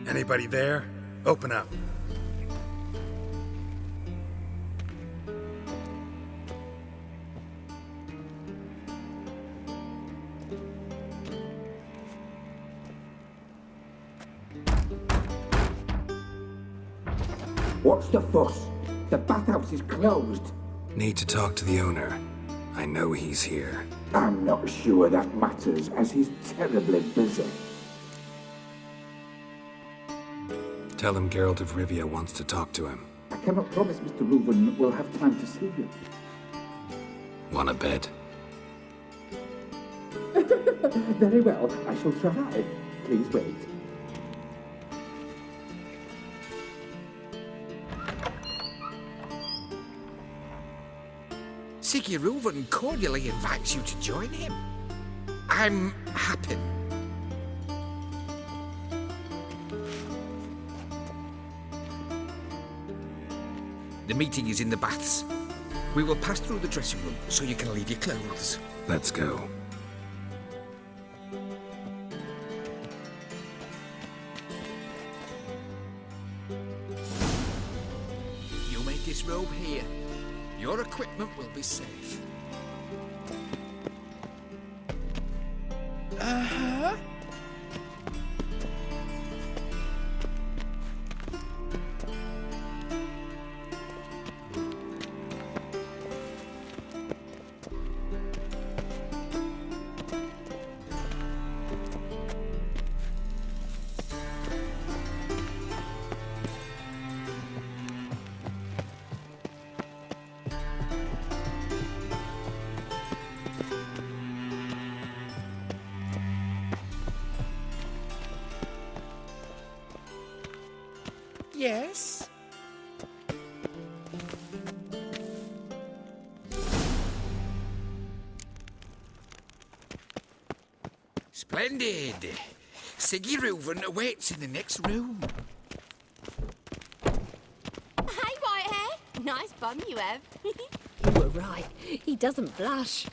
Anybody there? Open up. What's the fuss? The bathhouse is closed. Need to talk to the owner. I know he's here. I'm not sure that matters, as he's terribly busy. Tell him Geralt of Rivia wants to talk to him. I cannot promise Mr. Reuven will have time to see you. Want a bet? Very well, I shall try. Please wait. Siggy Reuven cordially invites you to join him. I'm happy. The meeting is in the baths. We will pass through the dressing room so you can leave your clothes. Let's go. You may disrobe here. Your equipment will be safe. Uh-huh. Yes? Splendid! Siggy Reuven awaits in the next room. Hey, Whitehair. Nice bum you have. You were right. He doesn't blush.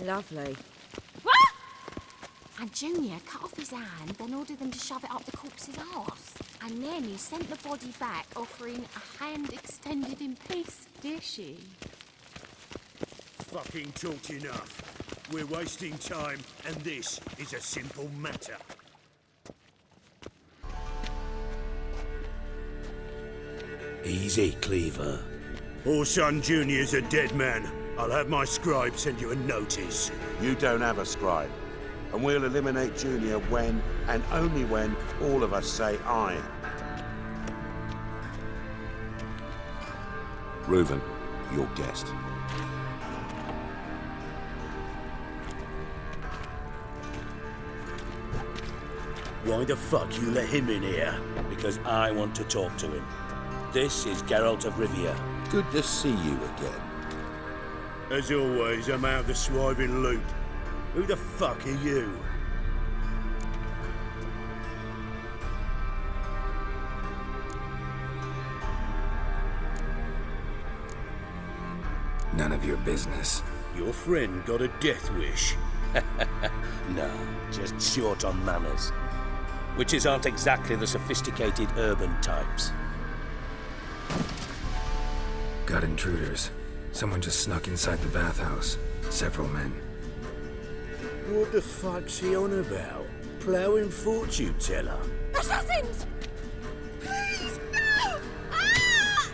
Lovely. And Junior cut off his hand, then ordered them to shove it up the corpse's arse. And then he sent the body back, offering a hand extended in peace. Dear she. Fucking talked enough. We're wasting time, and this is a simple matter. Easy, Cleaver. Orson Jr.'s a dead man. I'll have my scribe send you a notice. You don't have a scribe. And we'll eliminate Junior when, and only when, all of us say aye. Reuven, your guest. Why the fuck you let him in here? Because I want to talk to him. This is Geralt of Rivia. Good to see you again. As always, I'm out of the swiving loop. Who the fuck are you? None of your business. Your friend got a death wish. No, just short on manners. Witches aren't exactly the sophisticated urban types. Got intruders. Someone just snuck inside the bathhouse. Several men. What the fuck's he on about? Ploughing fortune teller? Assassins! Please, no! Ah!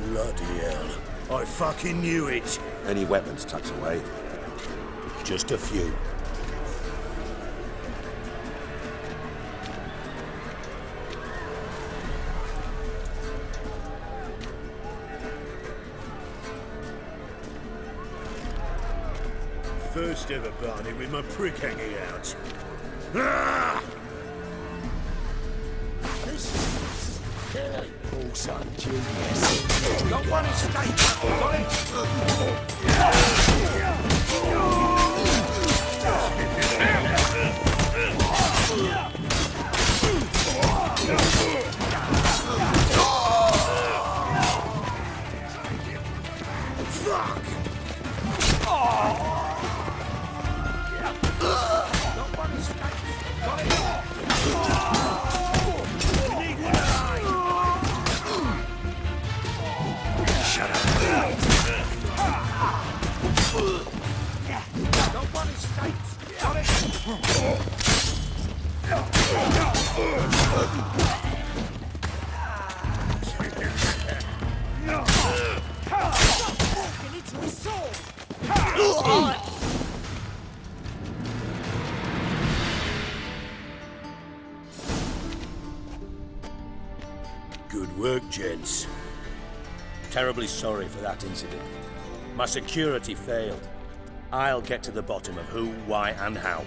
Bloody hell. I fucking knew it. Any weapons tucked away? Just a few. First ever Barney with my prick hanging out. Ah! Oh, son, genius. Got one escape. Got Fuck! Good work, gents. Terribly sorry for that incident. My security failed. I'll get to the bottom of who, why, and how.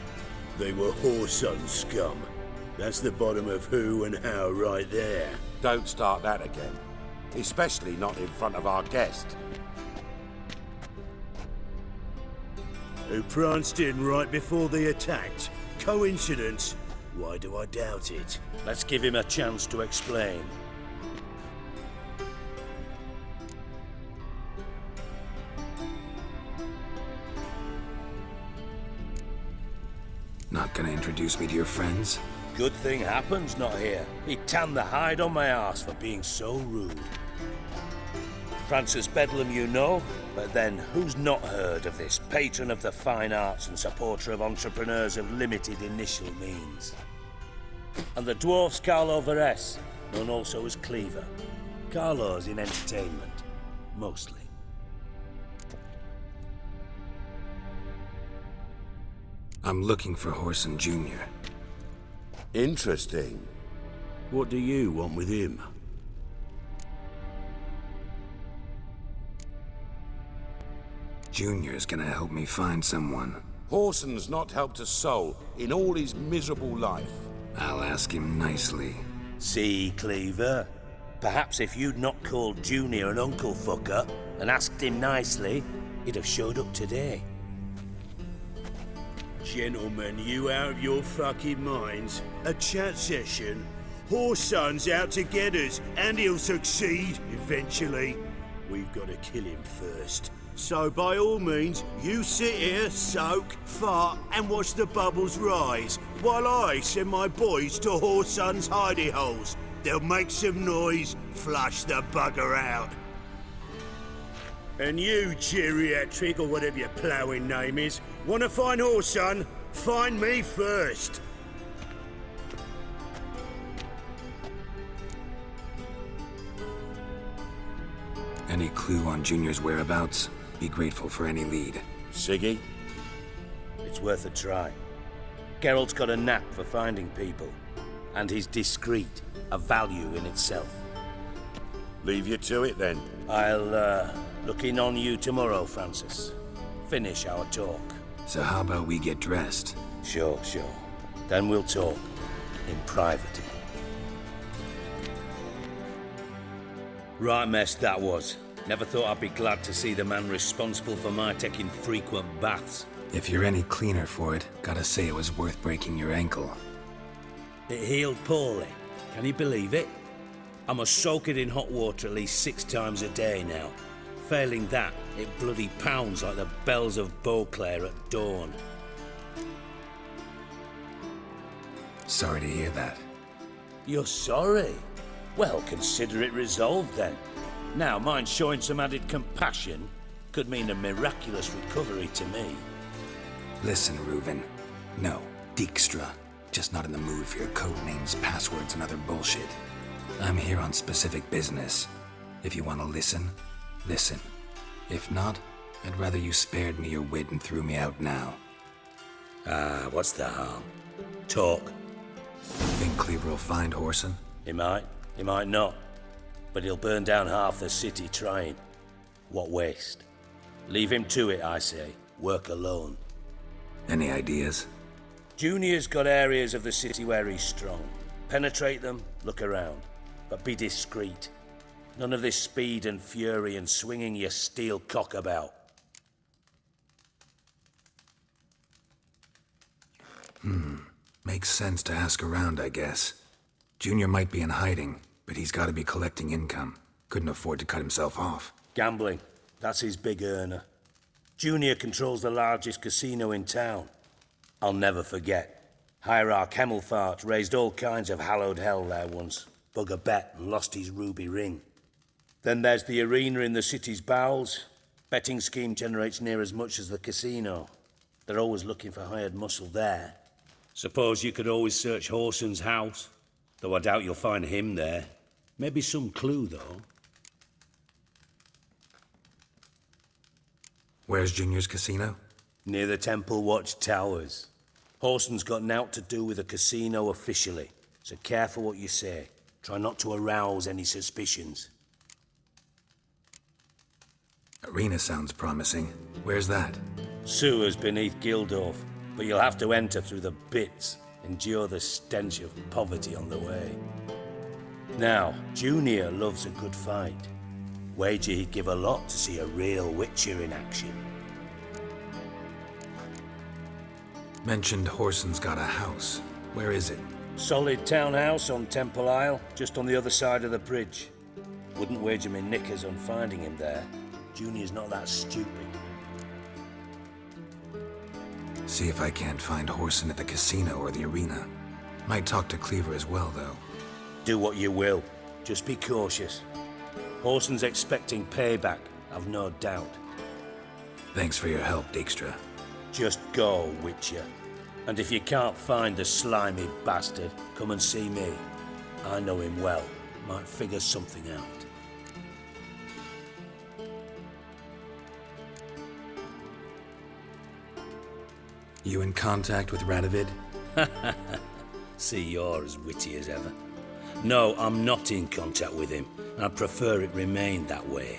They were whoreson scum. That's the bottom of who and how right there. Don't start that again. Especially not in front of our guest. Who pranced in right before they attacked. Coincidence? Why do I doubt it? Let's give him a chance to explain. Not gonna introduce me to your friends? Good thing Happen's not here. He tanned the hide on my arse for being so rude. Francis Bedlam you know, but then who's not heard of this patron of the fine arts and supporter of entrepreneurs of limited initial means? And the dwarf's Carlo Veres, known also as Cleaver. Carlo's in entertainment, mostly. I'm looking for Horson Jr. Interesting. What do you want with him? Junior's gonna help me find someone. Horson's not helped a soul in all his miserable life. I'll ask him nicely. See, Cleaver? Perhaps if you'd not called Junior an uncle fucker and asked him nicely, he'd have showed up today. Gentlemen, you out of your fucking minds? A chat session? Horson's out to get us, and he'll succeed, eventually. We've got to kill him first. So by all means, you sit here, soak, fart, and watch the bubbles rise, while I send my boys to Horson's hidey holes. They'll make some noise, flush the bugger out. And you, geriatric, or whatever your ploughing name is, want to find Horson? Find me first. Any clue on Junior's whereabouts? Be grateful for any lead. Siggy? It's worth a try. Geralt's got a knack for finding people. And he's discreet, a value in itself. Leave you to it then. I'll, look in on you tomorrow, Francis. Finish our talk. So how about we get dressed? Sure. Then we'll talk. In private. Right mess that was. Never thought I'd be glad to see the man responsible for my taking frequent baths. If you're any cleaner for it, gotta say it was worth breaking your ankle. It healed poorly. Can you believe it? I must soak it in hot water at least 6 times a day now. Failing that, it bloody pounds like the bells of Beauclair at dawn. Sorry to hear that. You're sorry? Well, consider it resolved then. Now, mind showing some added compassion could mean a miraculous recovery to me. Listen, Reuven. No, Dijkstra. Just not in the mood for your code names, passwords, and other bullshit. I'm here on specific business. If you want to listen, listen. If not, I'd rather you spared me your wit and threw me out now. What's the harm? Talk. Think Cleaver will find Horson? He might not. But he'll burn down half the city trying. What waste. Leave him to it, I say. Work alone. Any ideas? Junior's got areas of the city where he's strong. Penetrate them, look around. But be discreet. None of this speed and fury and swinging your steel cock about. Makes sense to ask around, I guess. Junior might be in hiding, but he's got to be collecting income. Couldn't afford to cut himself off. Gambling. That's his big earner. Junior controls the largest casino in town. I'll never forget. Hierarch Hemmelfart raised all kinds of hallowed hell there once. Bug a bet and lost his ruby ring. Then there's the arena in the city's bowels. Betting scheme generates near as much as the casino. They're always looking for hired muscle there. Suppose you could always search Horson's house. Though I doubt you'll find him there. Maybe some clue, though. Where's Junior's casino? Near the Temple Watch Towers. Horson's got nought to do with the casino officially, so careful what you say. Try not to arouse any suspicions. Arena sounds promising. Where's that? Sewers beneath Gildorf, but you'll have to enter through the bits, endure the stench of poverty on the way. Now, Junior loves a good fight. Wager he'd give a lot to see a real Witcher in action. Mentioned Horson's got a house. Where is it? Solid townhouse on Temple Isle, just on the other side of the bridge. Wouldn't wager me knickers on finding him there. Junior's not that stupid. See if I can't find Horson at the casino or the arena. Might talk to Cleaver as well, though. Do what you will. Just be cautious. Horson's expecting payback, I've no doubt. Thanks for your help, Dijkstra. Just go, Witcher. And if you can't find the slimy bastard, come and see me. I know him well. Might figure something out. You in contact with Radovid? See, you're as witty as ever. No, I'm not in contact with him. I'd prefer it remained that way.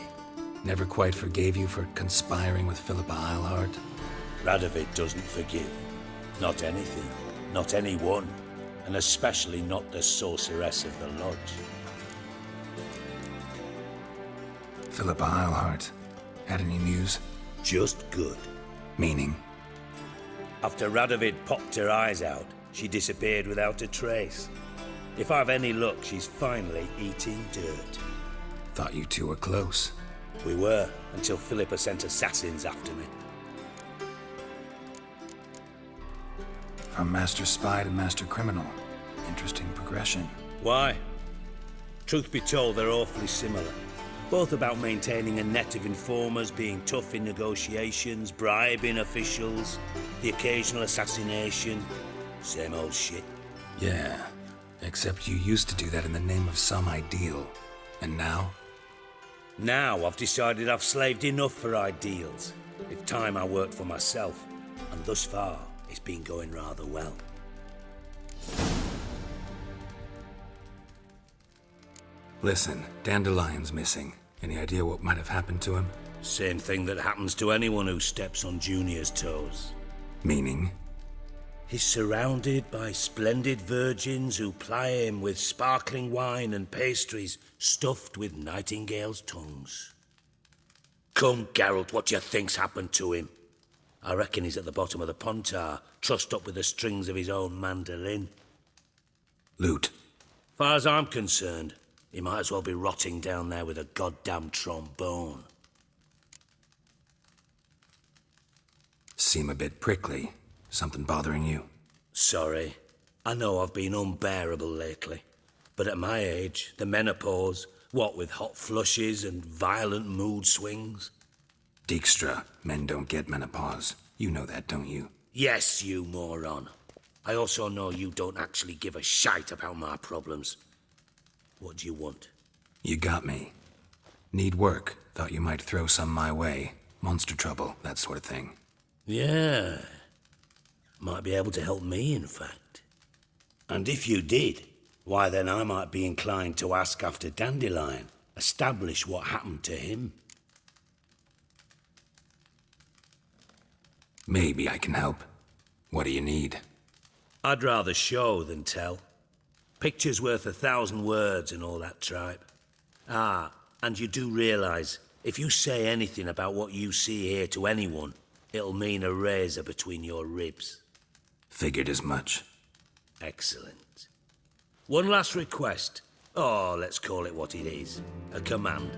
Never quite forgave you for conspiring with Philippa Eilhart? Radovid doesn't forgive. Not anything. Not anyone. And especially not the sorceress of the Lodge. Philippa Eilhart. Had any news? Just good. Meaning? After Radovid popped her eyes out, she disappeared without a trace. If I've any luck, she's finally eating dirt. Thought you two were close. We were, until Philippa sent assassins after me. From Master Spy to Master Criminal. Interesting progression. Why? Truth be told, they're awfully similar. Both about maintaining a net of informers, being tough in negotiations, bribing officials, the occasional assassination. Same old shit. Yeah, except you used to do that in the name of some ideal. And now? Now I've decided I've slaved enough for ideals. It's time I worked for myself. And thus far, it's been going rather well. Listen, Dandelion's missing. Any idea what might have happened to him? Same thing that happens to anyone who steps on Junior's toes. Meaning? He's surrounded by splendid virgins who ply him with sparkling wine and pastries stuffed with nightingales' tongues. Come, Geralt, what do you think's happened to him? I reckon he's at the bottom of the Pontar, trussed up with the strings of his own mandolin. Loot. Far as I'm concerned, he might as well be rotting down there with a goddamn trombone. Seem a bit prickly. Something bothering you? Sorry. I know I've been unbearable lately. But at my age, the menopause, what with hot flushes and violent mood swings? Dijkstra, men don't get menopause. You know that, don't you? Yes, you moron. I also know you don't actually give a shite about my problems. What do you want? You got me. Need work. Thought you might throw some my way. Monster trouble, that sort of thing. Yeah. Might be able to help me, in fact. And if you did, why then I might be inclined to ask after Dandelion, establish what happened to him. Maybe I can help. What do you need? I'd rather show than tell. Picture's worth 1,000 words and all that tripe. Ah, and you do realize, if you say anything about what you see here to anyone, it'll mean a razor between your ribs. Figured as much. Excellent. One last request. Oh, let's call it what it is. A command.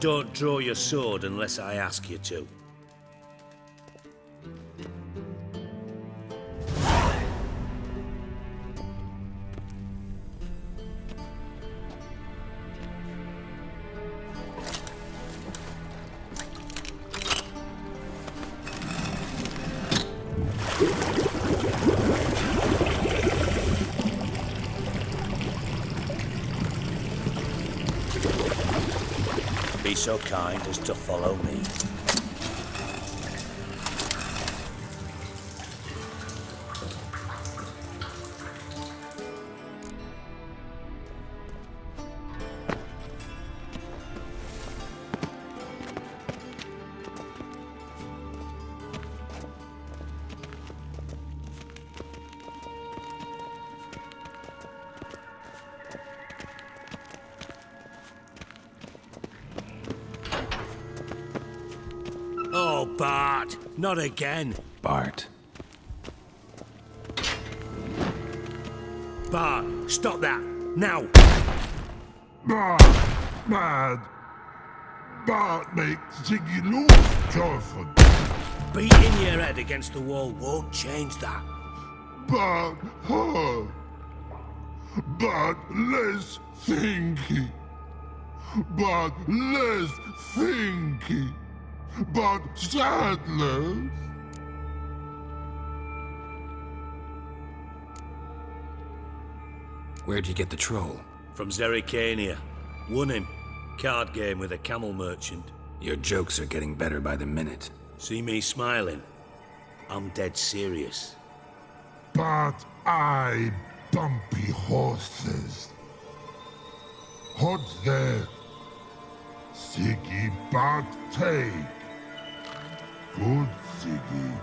Don't draw your sword unless I ask you to. Be so kind as to follow me. Oh, Bart! Not again! Bart. Bart, stop that! Now! Mad. Bart makes Ziggy lose, Jonathan. Beating your head against the wall won't change that. Bart hurt. Bart less thinky. Bart less thinky. Bart sadless. Where'd you get the troll? From Zerrikania. Won him. Card game with a camel merchant. Your jokes are getting better by the minute. See me smiling? I'm dead serious. But I bumpy horses. What's there? Siggy Bart take. Good Siggy.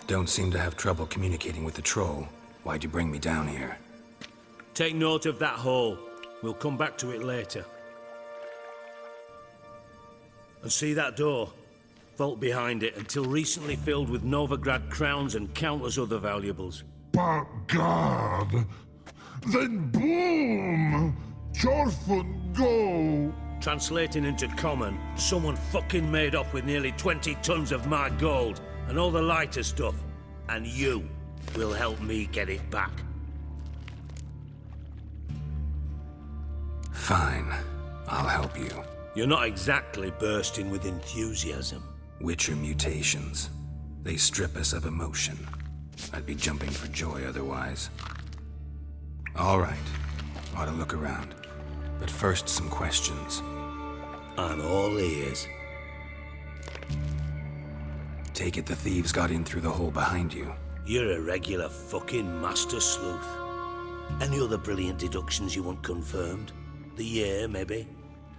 Don't seem to have trouble communicating with the troll. Why'd you bring me down here? Take note of that hole. We'll come back to it later. And see that door? Vault behind it, until recently filled with Novigrad crowns and countless other valuables. But God, then boom! Jorfun go! Translating into common, someone fucking made off with nearly 20 tons of my gold and all the lighter stuff. And you will help me get it back. Fine. I'll help you. You're not exactly bursting with enthusiasm. Witcher mutations. They strip us of emotion. I'd be jumping for joy otherwise. All right. Ought to look around. But first, some questions. I'm all ears. Take it the thieves got in through the hole behind you. You're a regular fucking master sleuth. Any other brilliant deductions you want confirmed? The year, maybe?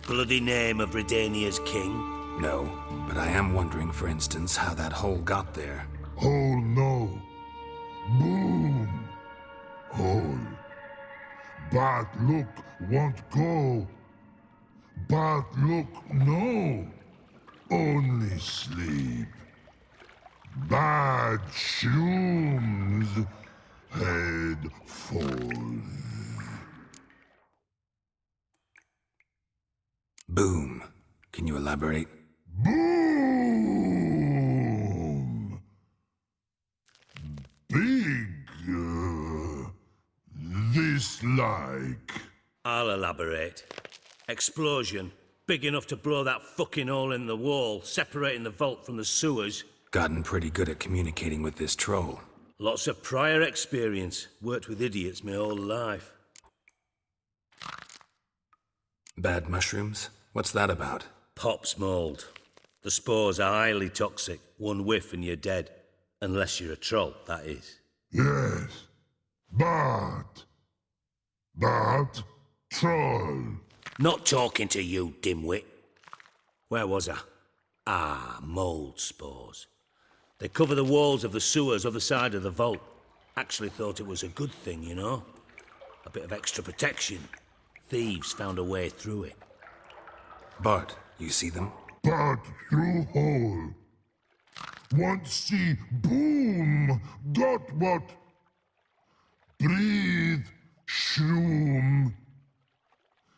Bloody name of Redania's king? No, but I am wondering, for instance, how that hole got there. Hole no. Boom. Hole. But look won't go. But look no. Only sleep. Bad shrooms. Head falls. Boom. Can you elaborate? Boom! Big. This like. I'll elaborate. Explosion. Big enough to blow that fucking hole in the wall, separating the vault from the sewers. Gotten pretty good at communicating with this troll. Lots of prior experience. Worked with idiots my whole life. Bad mushrooms? What's that about? Pops mold. The spores are highly toxic. One whiff and you're dead. Unless you're a troll, that is. Yes. But troll. Not talking to you, dimwit. Where was I? Ah, mold spores. They cover the walls of the sewers other side of the vault. Actually thought it was a good thing, you know? A bit of extra protection. Thieves found a way through it. Bart, you see them? But through hole. Want see boom. Got what? Breathe. Shroom.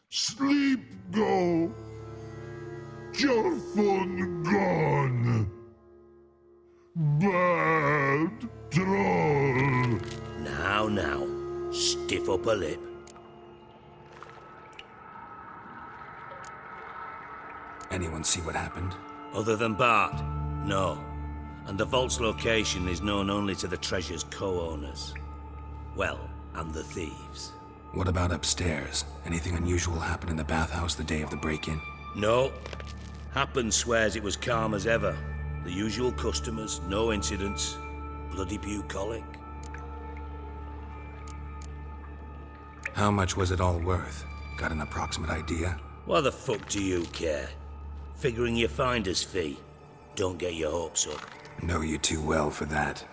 Sleep go. Jorfun gone. Bad troll. Now. Stiff upper lip. Anyone see what happened? Other than Bart? No. And the vault's location is known only to the treasure's co-owners. Well, and the thieves. What about upstairs? Anything unusual happen in the bathhouse the day of the break-in? No. Happen swears it was calm as ever. The usual customers, no incidents. Bloody bucolic. How much was it all worth? Got an approximate idea? Why the fuck do you care? Figuring your finder's fee. Don't get your hopes up. Know you too well for that.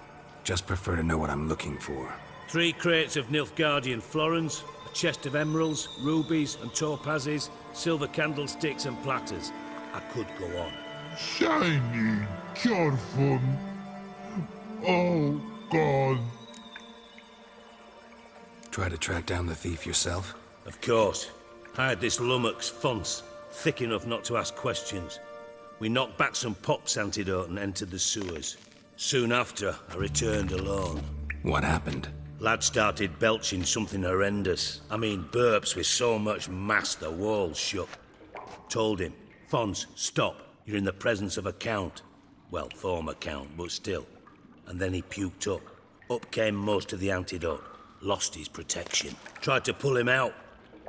Just prefer to know what I'm looking for. 3 crates of Nilfgaardian florins, a chest of emeralds, rubies and topazes, silver candlesticks and platters. I could go on. Shiny, careful. Oh, God. Try to track down the thief yourself? Of course. Hired this lummox, Fons, thick enough not to ask questions. We knocked back some pop's antidote and entered the sewers. Soon after, I returned alone. What happened? Lad started belching something horrendous. I mean, burps with so much mass the walls shook. Told him, Fons, stop. You're in the presence of a count. Well, former count, but still. And then he puked up. Up came most of the antidote. Lost his protection. Tried to pull him out.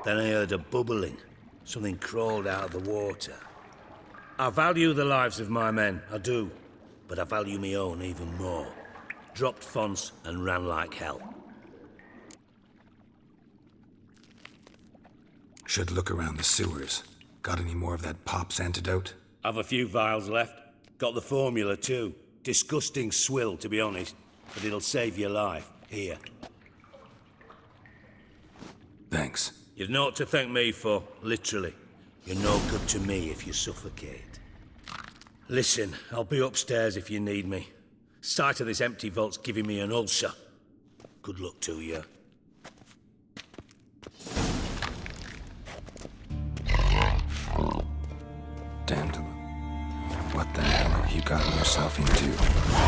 Then I heard a bubbling. Something crawled out of the water. I value the lives of my men, I do. But I value my own even more. Dropped Fons and ran like hell. Should look around the sewers. Got any more of that pop's antidote? I've a few vials left. Got the formula too. Disgusting swill, to be honest. But it'll save your life. Here. Thanks. You've naught to thank me for, literally. You're no good to me if you suffocate. Listen, I'll be upstairs if you need me. Sight of this empty vault's giving me an ulcer. Good luck to you. Dandelion. What the hell have you gotten yourself into?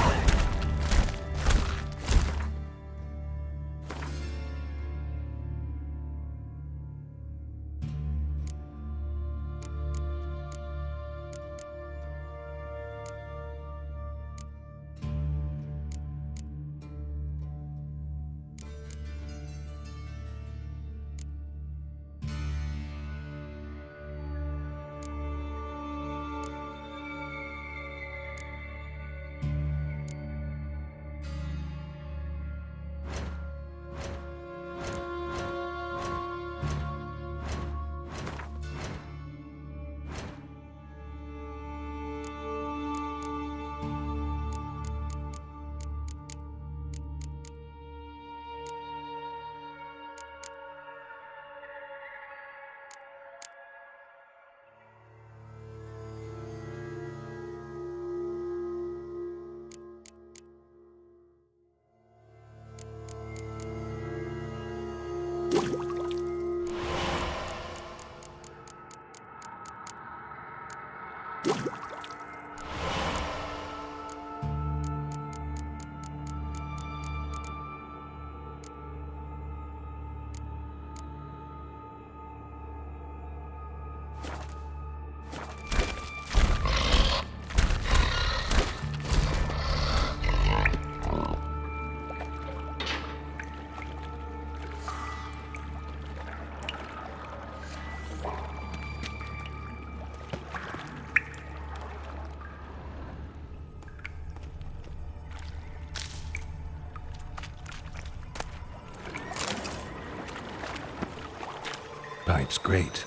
Pipe's great.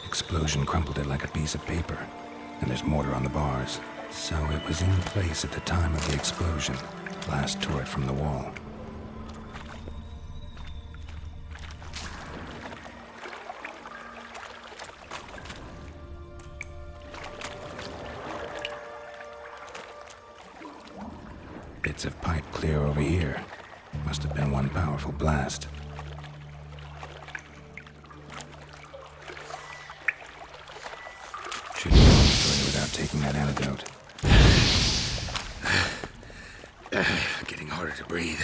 Explosion crumpled it like a piece of paper. And there's mortar on the bars. So it was in place at the time of the explosion. Blast tore it from the wall. Bits of pipe clear over here. Must have been one powerful blast. Shouldn't go any further without taking that antidote. Getting harder to breathe.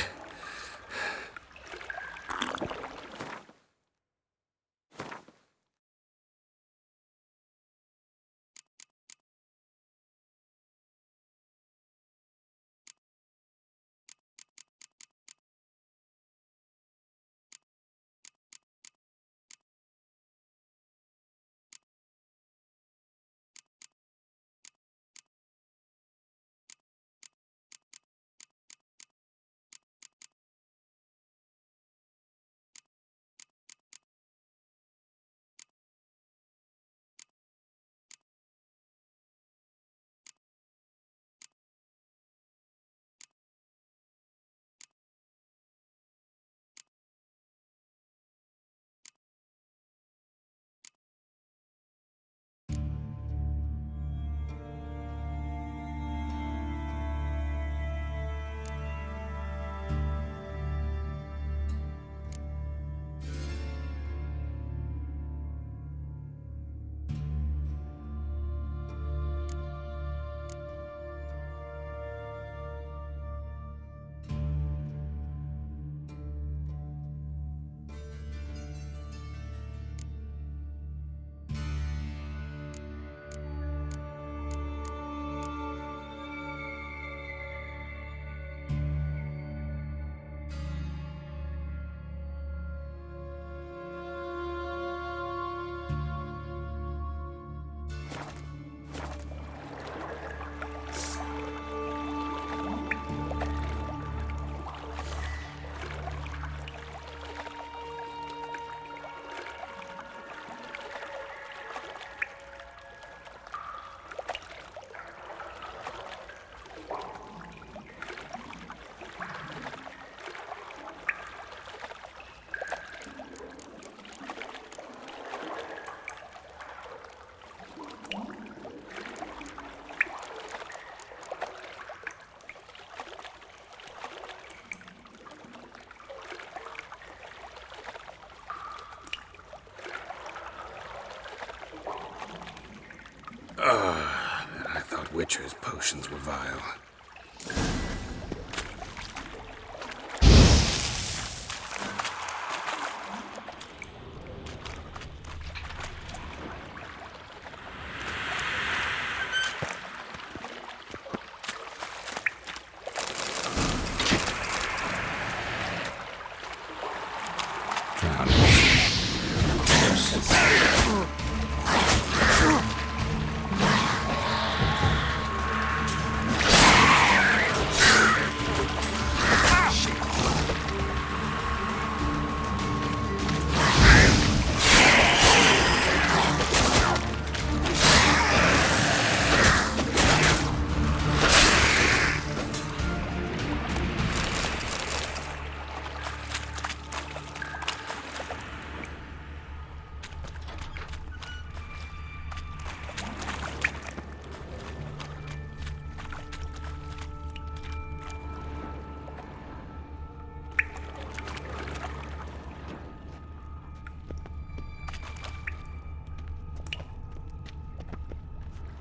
I thought Witcher's potions were vile.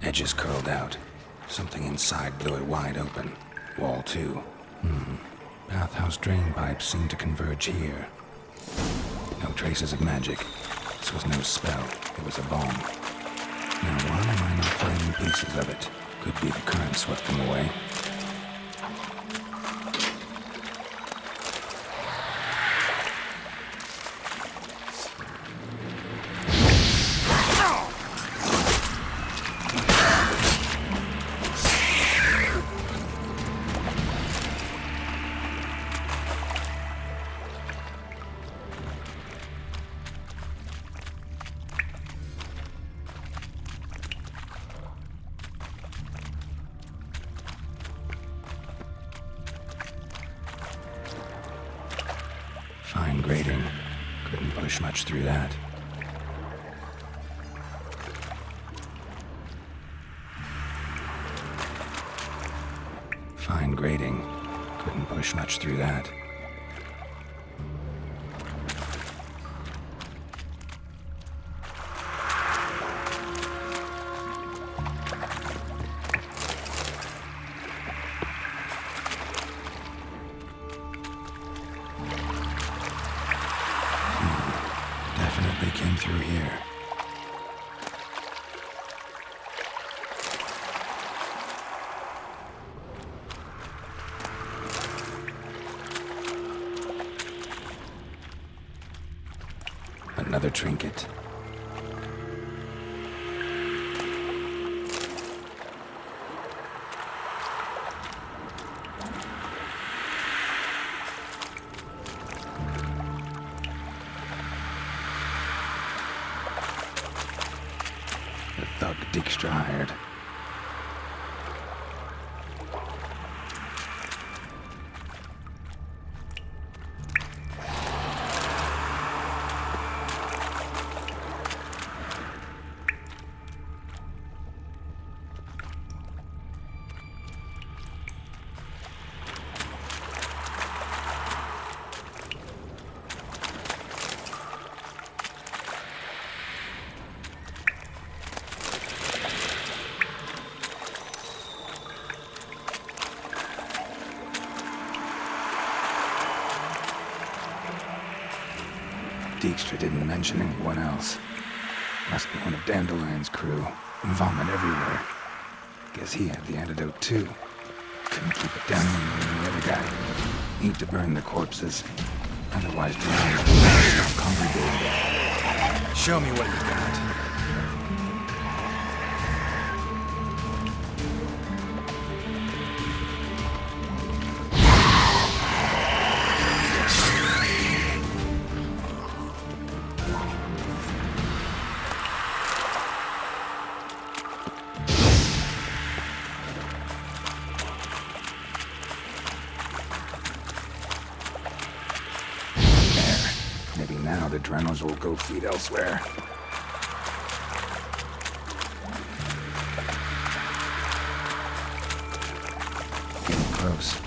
Edges curled out. Something inside blew it wide open. Wall 2. Bathhouse drain pipes seem to converge here. No traces of magic. This was no spell. It was a bomb. Now why am I not finding pieces of it? Could be the current swept them away. Fine grating. Couldn't push much through that. Fine grating. Couldn't push much through that. Definitely came through here. Another trinket. The thug Dijkstra hired. Dijkstra didn't mention anyone else. Must be one of Dandelion's crew. Vomit everywhere. Guess he had the antidote too. Couldn't keep it down when the other guy. Need to burn the corpses. Otherwise, drown will stop congregating. Show me what you got. Maybe now the Drennels will go feed elsewhere. Getting close.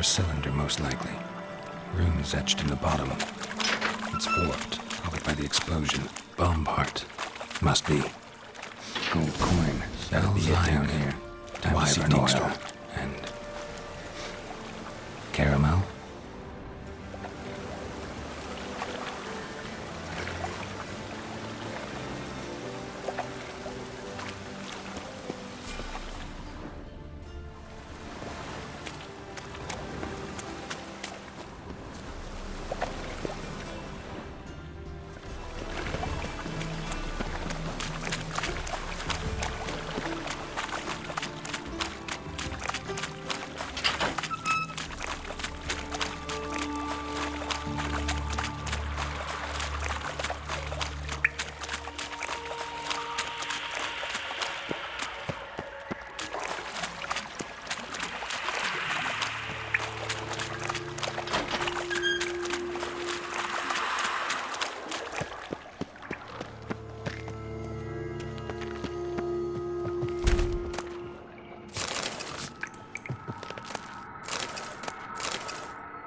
silver cylinder, most likely. Runes etched in the bottom. It's warped, probably by the explosion. Bomb part. Must be. Gold coin. That'll be it down here. Time to see Dijkstra. And... caramel?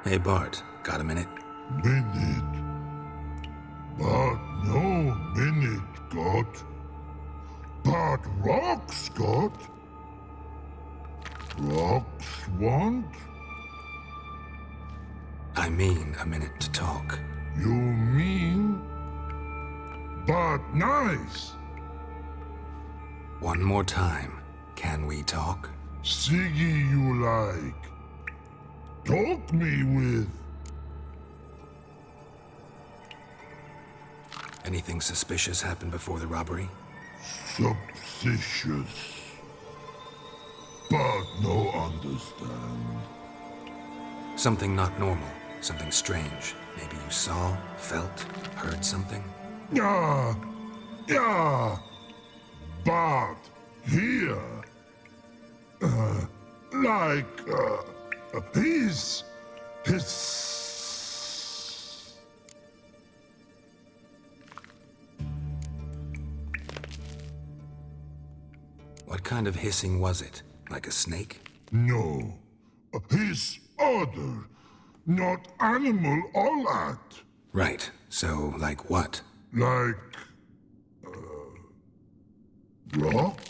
Hey, Bart, got a minute? Minute. But no minute got. But rocks got. Rocks want? I mean a minute to talk. You mean? But nice. One more time. Can we talk? Siggy you like. Talk me with. Anything suspicious happened before the robbery? Suspicious. But no understand. Something not normal. Something strange. Maybe you saw, felt, heard something? Yeah. Yeah. But here. His. What kind of hissing was it? Like a snake? No. His other. Not animal all that. Right. So, like what? Like. Rock?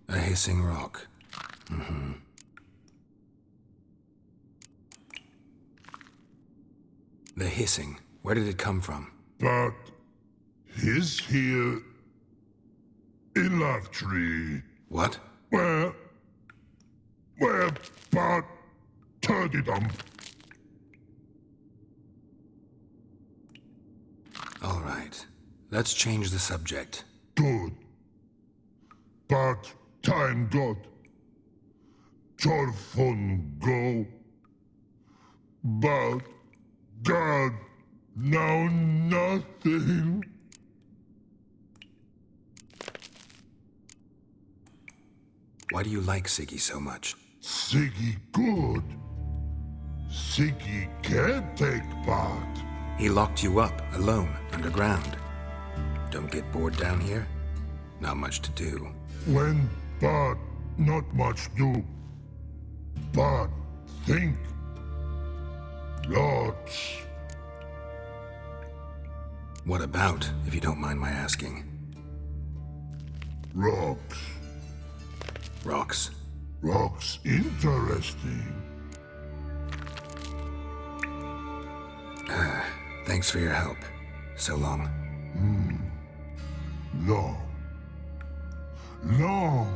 A hissing rock. Mm-hmm. The hissing. Where did it come from? But his here in Love Tree. What? Where but turkey dump. All right. Let's change the subject. Good. But time got. Torfon go. But God, now nothing. Why do you like Siggy so much? Siggy good. Siggy can't take part. He locked you up, alone, underground. Don't get bored down here? Not much to do. When but not much do. But think. Lots. What about, if you don't mind my asking? Rocks. Rocks? Rocks interesting. Thanks for your help. So long. Long. Long.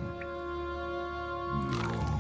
Long.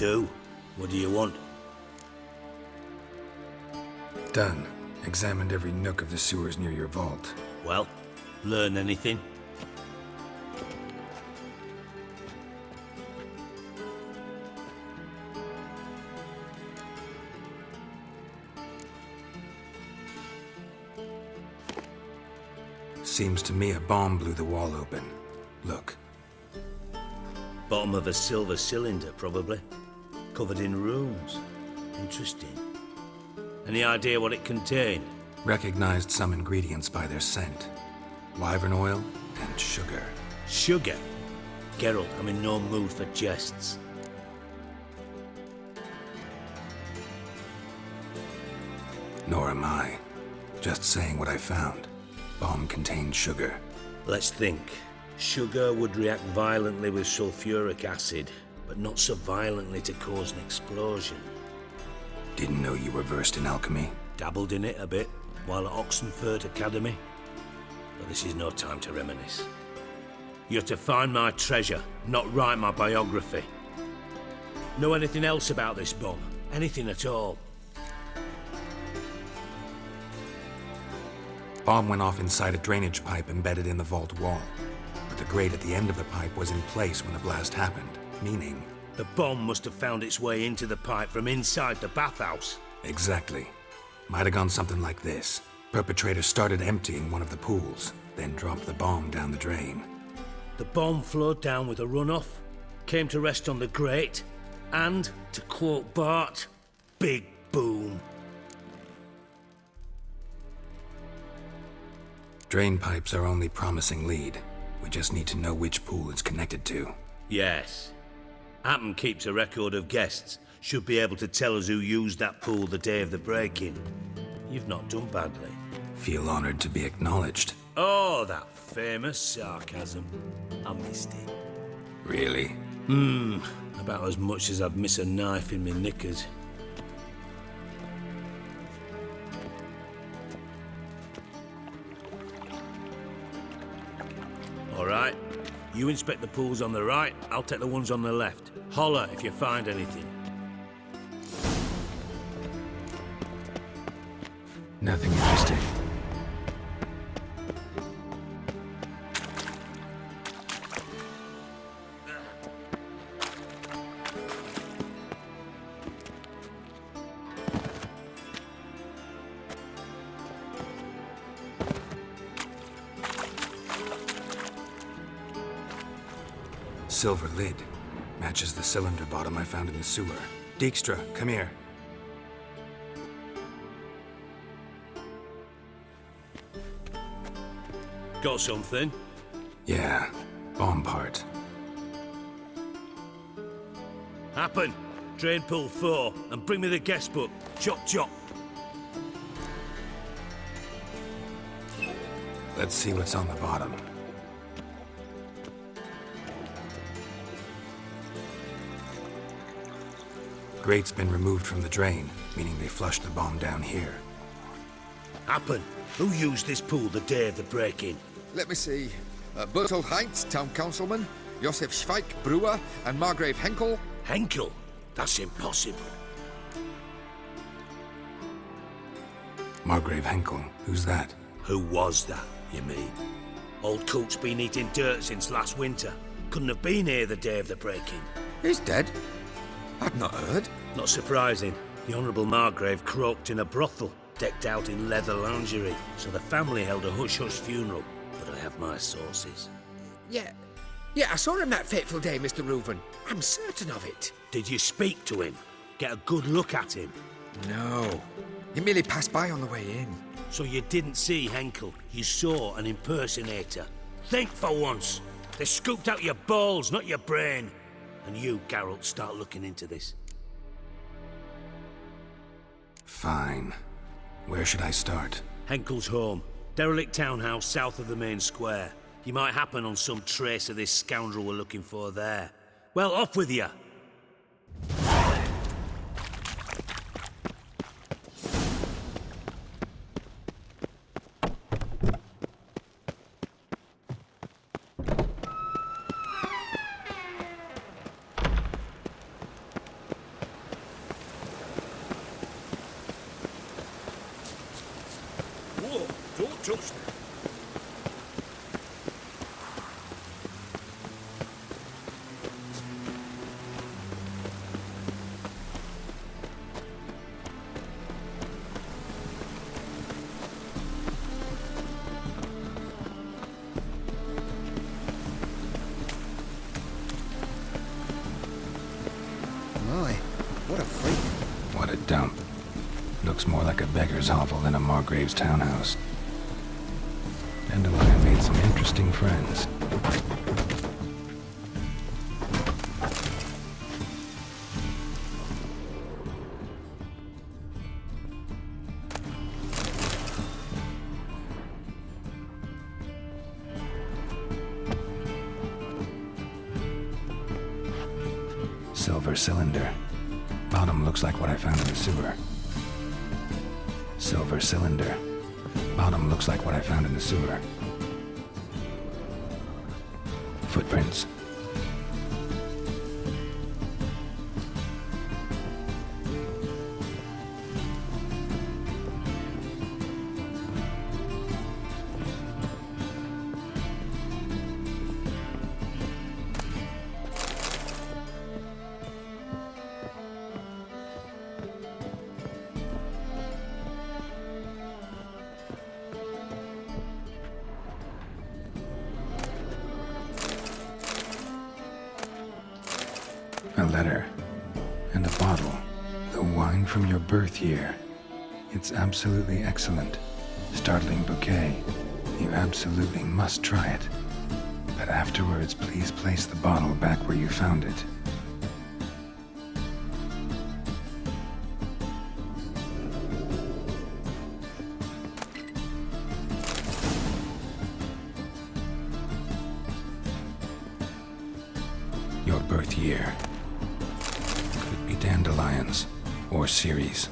do. What do you want? Done. Examined every nook of the sewers near your vault. Well, learn anything? Seems to me a bomb blew the wall open. Look. Bottom of a silver cylinder, probably. Covered in runes. Interesting. Any idea what it contained? Recognized some ingredients by their scent. Wyvern oil and sugar. Sugar? Geralt, I'm in no mood for jests. Nor am I. Just saying what I found. Bomb contained sugar. Let's think. Sugar would react violently with sulfuric acid, but not so violently to cause an explosion. Didn't know you were versed in alchemy. Dabbled in it a bit while at Oxenford Academy. But this is no time to reminisce. You're to find my treasure, not write my biography. Know anything else about this bomb? Anything at all? Bomb went off inside a drainage pipe embedded in the vault wall. But the grate at the end of the pipe was in place when the blast happened, meaning... The bomb must have found its way into the pipe from inside the bathhouse. Exactly. Might have gone something like this. Perpetrator started emptying one of the pools, then dropped the bomb down the drain. The bomb flowed down with a runoff, came to rest on the grate, and, to quote Bart, big boom. Drain pipes are only promising lead. We just need to know which pool it's connected to. Yes. Happen keeps a record of guests. Should be able to tell us who used that pool the day of the break-in. You've not done badly. Feel honored to be acknowledged. Oh, that famous sarcasm. I missed it. Really? About as much as I'd miss a knife in my knickers. All right. You inspect the pools on the right, I'll take the ones on the left. Holler if you find anything. Nothing interesting. Silver lid. Matches the cylinder bottom I found in the sewer. Dijkstra, come here. Got something? Yeah, bomb part. Happen. Drain pool 4, and bring me the guest book. Chop chop. Let's see what's on the bottom. Grate's been removed from the drain, meaning they flushed the bomb down here. Happen. Who used this pool the day of the break-in? Let me see. Bertold Heinz, town councilman, Josef Schweik, brewer, and Margrave Henkel. Henkel? That's impossible. Margrave Henkel, who's that? Who was that, you mean? Old Coot's been eating dirt since last winter. Couldn't have been here the day of the break-in. He's dead? I'd not heard. Not surprising. The Honourable Margrave croaked in a brothel, decked out in leather lingerie, so the family held a hush-hush funeral. But I have my sources. Yeah, I saw him that fateful day, Mr. Reuven. I'm certain of it. Did you speak to him? Get a good look at him? No. He merely passed by on the way in. So you didn't see Henkel, you saw an impersonator. Think for once. They scooped out your balls, not your brain. And you, Geralt, start looking into this. Fine. Where should I start? Henkel's home. Derelict townhouse south of the main square. You might happen on some trace of this scoundrel we're looking for there. Well, off with you! touch them. My, what a freak. What a dump. Looks more like a beggar's hovel than a Margrave's townhouse. Dandelion made some interesting friends. Silver cylinder. Bottom looks like what I found in the sewer. Silver cylinder. Bottom looks like what I found in the sewer. Footprints. A letter. And a bottle. The wine from your birth year. It's absolutely excellent. Startling bouquet. You absolutely must try it. But afterwards, please place the bottle back where you found it. Your birth year. Could be dandelions or Ceres.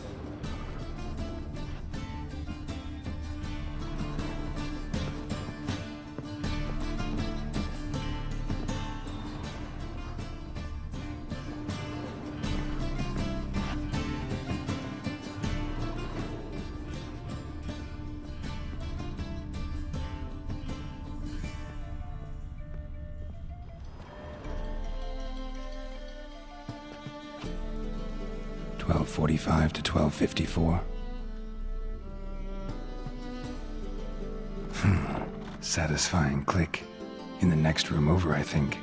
$12:45 to $12:54. Satisfying click. In the next room over, I think.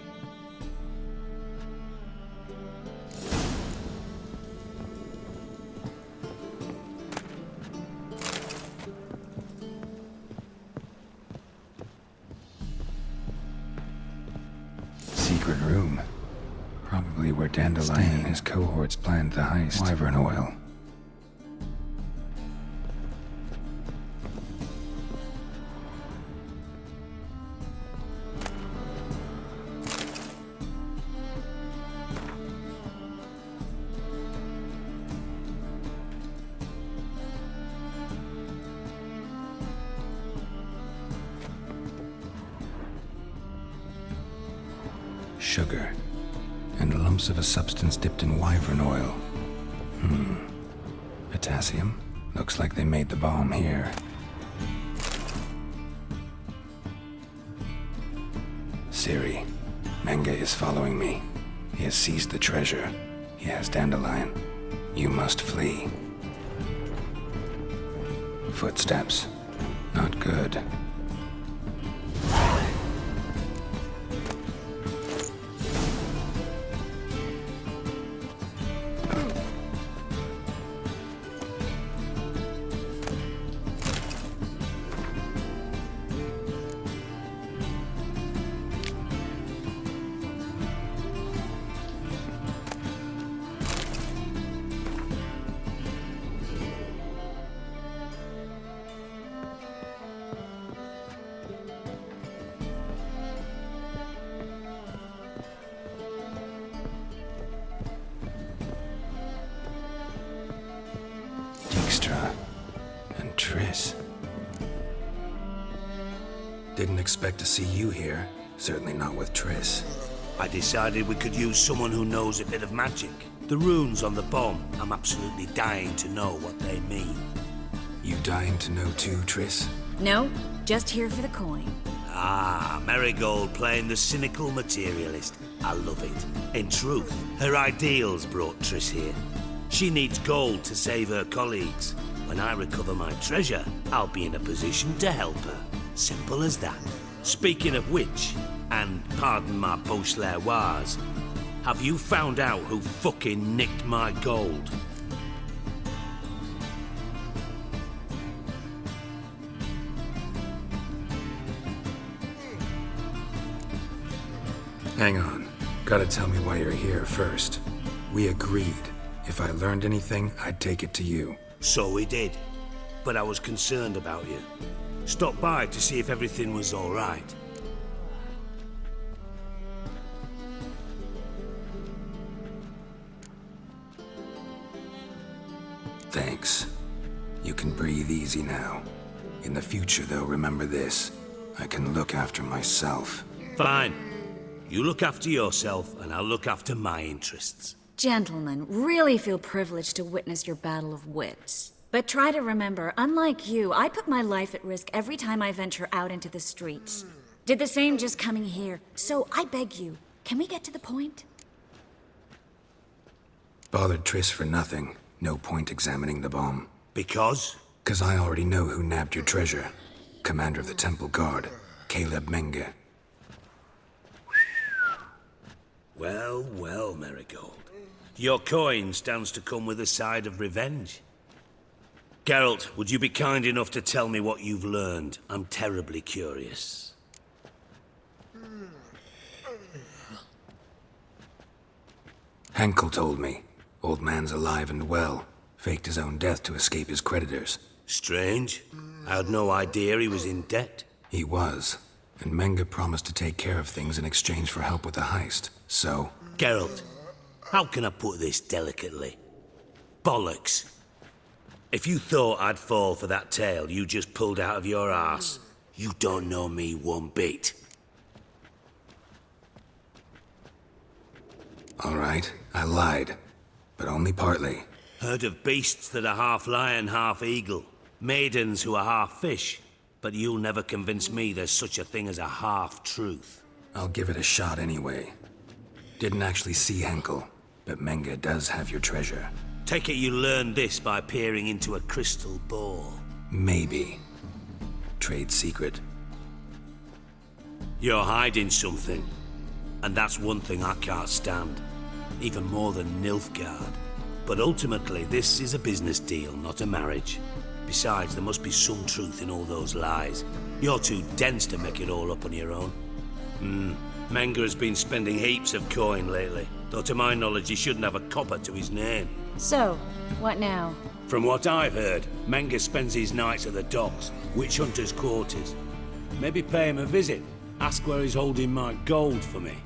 Secret room. Probably where Dandelion and his cohorts planned the heist. Wyvern oil. Sugar. And lumps of a substance dipped in wyvern oil. Potassium? Looks like they made the bomb here. Siri, Menge is following me. He has seized the treasure. He has Dandelion. You must flee. Footsteps. Not good. And Triss. Didn't expect to see you here. Certainly not with Triss. I decided we could use someone who knows a bit of magic. The runes on the bomb, I'm absolutely dying to know what they mean. You dying to know too, Triss? No, just here for the coin. Ah, Marigold playing the cynical materialist. I love it. In truth, her ideals brought Triss here. She needs gold to save her colleagues. When I recover my treasure, I'll be in a position to help her. Simple as that. Speaking of which, and pardon my Beauclervoise, have you found out who fucking nicked my gold? Hang on. Gotta tell me why you're here first. We agreed. If I learned anything, I'd take it to you. So we did. But I was concerned about you. Stopped by to see if everything was all right. Thanks. You can breathe easy now. In the future, though, remember this. I can look after myself. Fine. You look after yourself, and I'll look after my interests. Gentlemen, really feel privileged to witness your battle of wits. But try to remember, unlike you, I put my life at risk every time I venture out into the streets. Did the same just coming here. So I beg you, can we get to the point? Bothered Triss for nothing. No point examining the bomb. Because? 'Cause I already know who nabbed your treasure. Commander of the Temple Guard, Caleb Menge. Well, well, Marigold. Your coin stands to come with a side of revenge. Geralt, would you be kind enough to tell me what you've learned? I'm terribly curious. Henkel told me. Old man's alive and well. Faked his own death to escape his creditors. Strange. I had no idea he was in debt. He was. And Menge promised to take care of things in exchange for help with the heist. So... Geralt, how can I put this delicately? Bollocks. If you thought I'd fall for that tale you just pulled out of your arse, you don't know me one bit. All right, I lied. But only partly. Heard of beasts that are half lion, half eagle. Maidens who are half fish. But you'll never convince me there's such a thing as a half-truth. I'll give it a shot anyway. Didn't actually see Henkel, but Menge does have your treasure. Take it you learned this by peering into a crystal ball. Maybe. Trade secret. You're hiding something. And that's one thing I can't stand. Even more than Nilfgaard. But ultimately, this is a business deal, not a marriage. Besides, there must be some truth in all those lies. You're too dense to make it all up on your own. Menge has been spending heaps of coin lately. Though to my knowledge, he shouldn't have a copper to his name. So, what now? From what I've heard, Menge spends his nights at the docks, witch hunters' quarters. Maybe pay him a visit. Ask where he's holding my gold for me.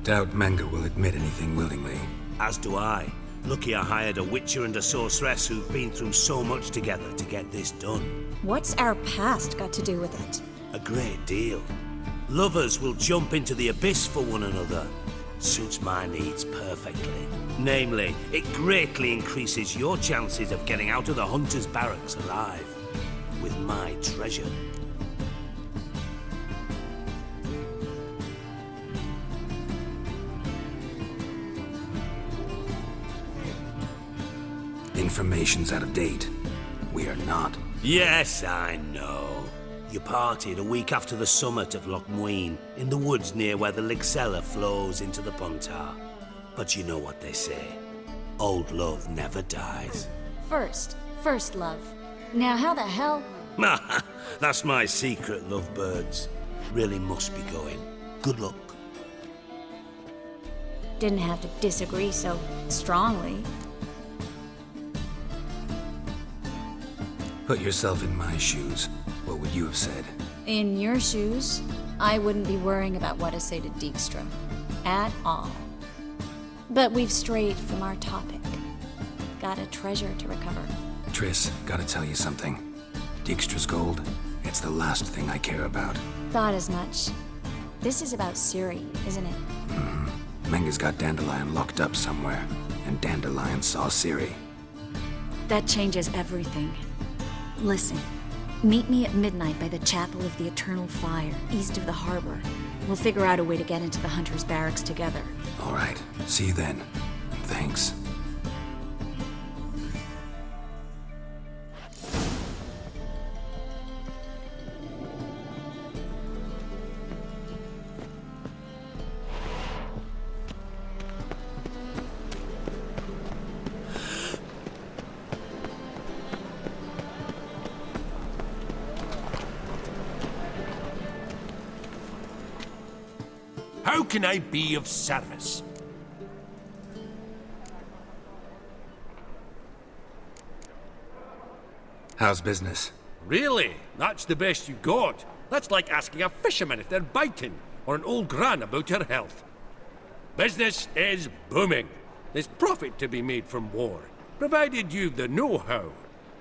Doubt Menge will admit anything willingly. As do I. Lucky I hired a witcher and a sorceress who've been through so much together to get this done. What's our past got to do with it? A great deal. Lovers will jump into the abyss for one another. Suits my needs perfectly. Namely, it greatly increases your chances of getting out of the hunter's barracks alive. With my treasure. Information's out of date. We are not. Yes, I know. You parted a week after the summit of Loch Muine, in the woods near where the Lixella flows into the Pontar. But you know what they say. Old love never dies. First love. Now how the hell... That's my secret, lovebirds. Really must be going. Good luck. Didn't have to disagree so strongly. Put yourself in my shoes. What would you have said? In your shoes, I wouldn't be worrying about what to say to Dijkstra. At all. But we've strayed from our topic. Got a treasure to recover. Triss, gotta tell you something. Dijkstra's gold, it's the last thing I care about. Thought as much. This is about Ciri, isn't it? Menge's got Dandelion locked up somewhere, and Dandelion saw Ciri. That changes everything. Listen, meet me at midnight by the Chapel of the Eternal Fire, east of the harbor. We'll figure out a way to get into the Hunter's barracks together. All right. See you then. And thanks. How can I be of service? How's business? Really? That's the best you got? That's like asking a fisherman if they're biting, or an old gran about her health. Business is booming. There's profit to be made from war, provided you've the know-how.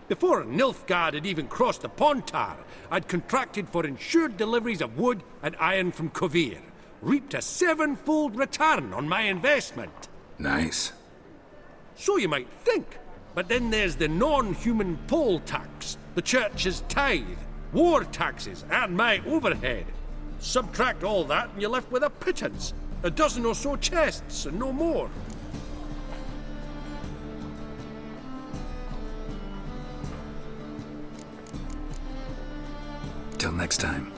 Before Nilfgaard had even crossed the Pontar, I'd contracted for insured deliveries of wood and iron from Kovir. Reaped a 7-fold return on my investment. Nice. So you might think. But then there's the non-human poll tax, the church's tithe, war taxes, and my overhead. Subtract all that and you're left with a pittance. A dozen or so chests and no more. Till next time.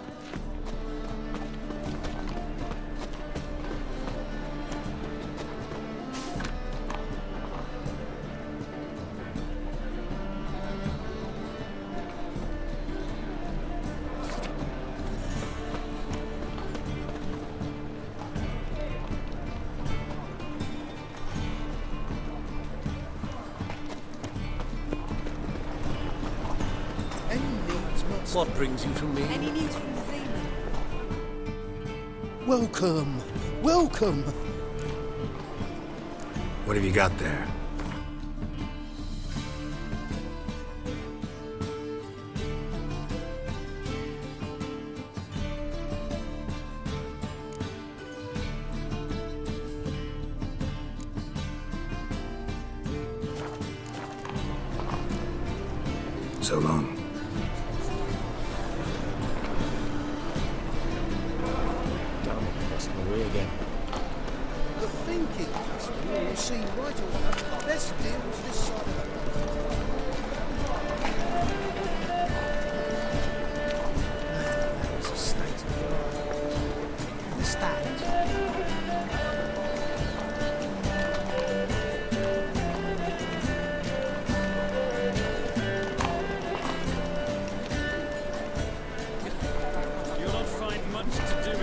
What brings you to me? Any news from the Zealand? Welcome! Welcome! What have you got there? So long. The thinking customer will see right away. Let's deal with this side of the It's a state of the Understand? You'll not find much to do